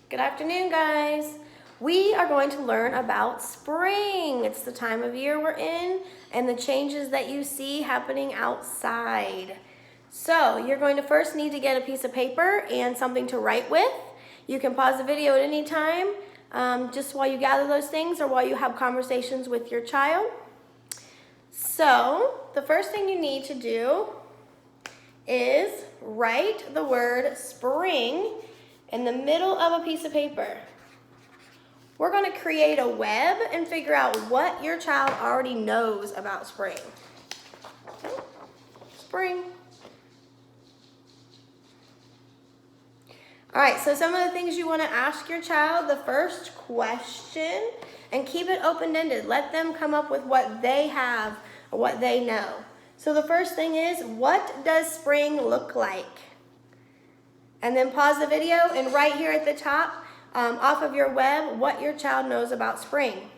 Good afternoon, guys. We are going to learn about spring. It's the time of year we're in and the changes that you see happening outside. So you're going to first need to get a piece of paper and something to write with. You can pause the video at any time, just while you gather those things or while you have conversations with your child. So the first thing you need to do is write the word spring in the middle of a piece of paper. We're going to create a web and figure out what your child already knows about spring. Okay. Spring. All right, so some of the things you want to ask your child, the first question, and keep it open-ended. Let them come up with what they have, or what they know. So the first thing is, what does spring look like? And then pause the video and write here at the top, off of your web, what your child knows about spring.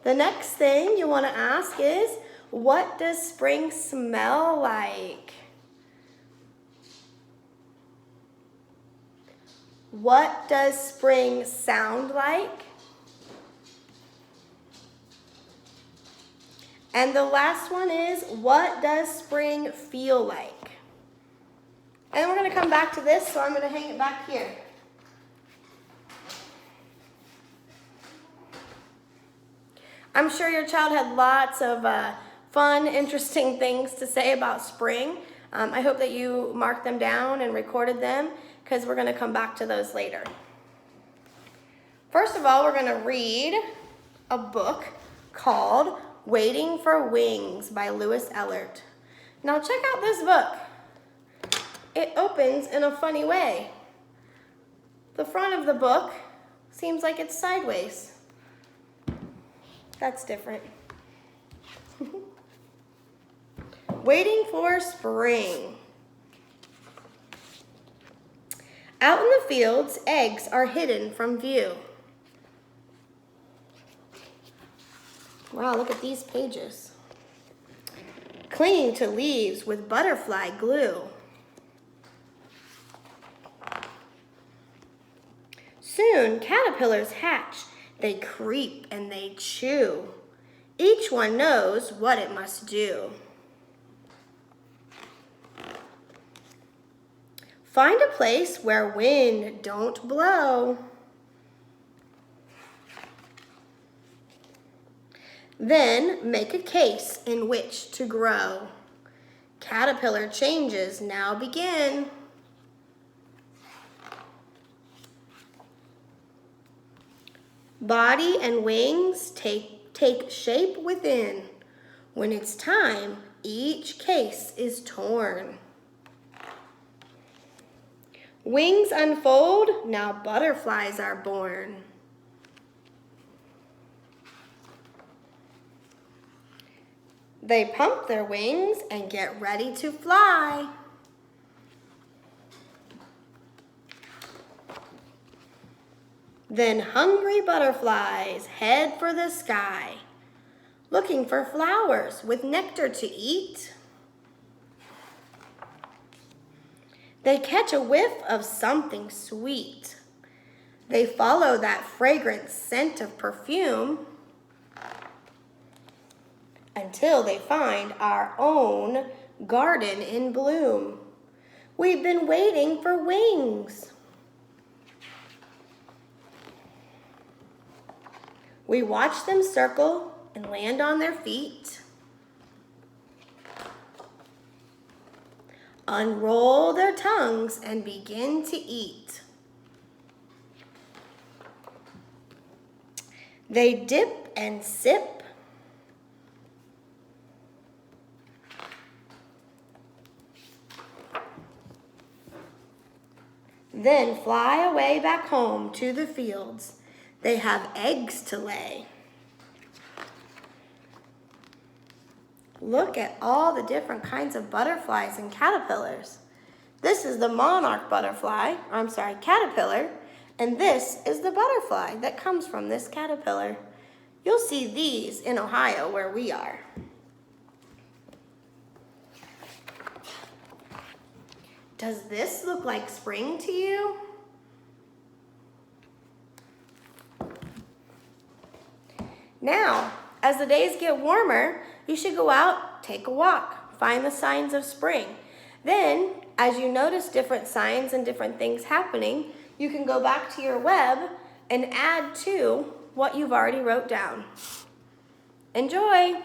The next thing you want to ask is, what does spring smell like? What does spring sound like? And the last one is, what does spring feel like? And then we're going to come back to this, so I'm going to hang it back here. I'm sure your child had lots of fun, interesting things to say about spring. I hope that you marked them down and recorded them, because we're going to come back to those later. First of all, we're going to read a book called Waiting for Wings by Lewis Ellert. Now check out this book. It opens in a funny way. The front of the book seems like it's sideways. That's different. Waiting for spring. Out in the fields, eggs are hidden from view. Wow, look at these pages. Clinging to leaves with butterfly glue. Soon, caterpillars hatch. They creep and they chew. Each one knows what it must do. Find a place where wind don't blow. Then make a case in which to grow. Caterpillar changes now begin. Body and wings take shape within. When it's time, each case is torn. Wings unfold, now butterflies are born. They pump their wings and get ready to fly. Then hungry butterflies head for the sky, looking for flowers with nectar to eat. They catch a whiff of something sweet. They follow that fragrant scent of perfume until they find our own garden in bloom. We've been waiting for wings. We watch them circle and land on their feet. Unroll their tongues and begin to eat. They dip and sip. Then fly away back home to the fields. They have eggs to lay. Look at all the different kinds of butterflies and caterpillars. This is the monarch caterpillar, and this is the butterfly that comes from this caterpillar. You'll see these in Ohio where we are. Does this look like spring to you? Now, as the days get warmer, you should go out, take a walk, find the signs of spring. Then, as you notice different signs and different things happening, you can go back to your web and add to what you've already wrote down. Enjoy!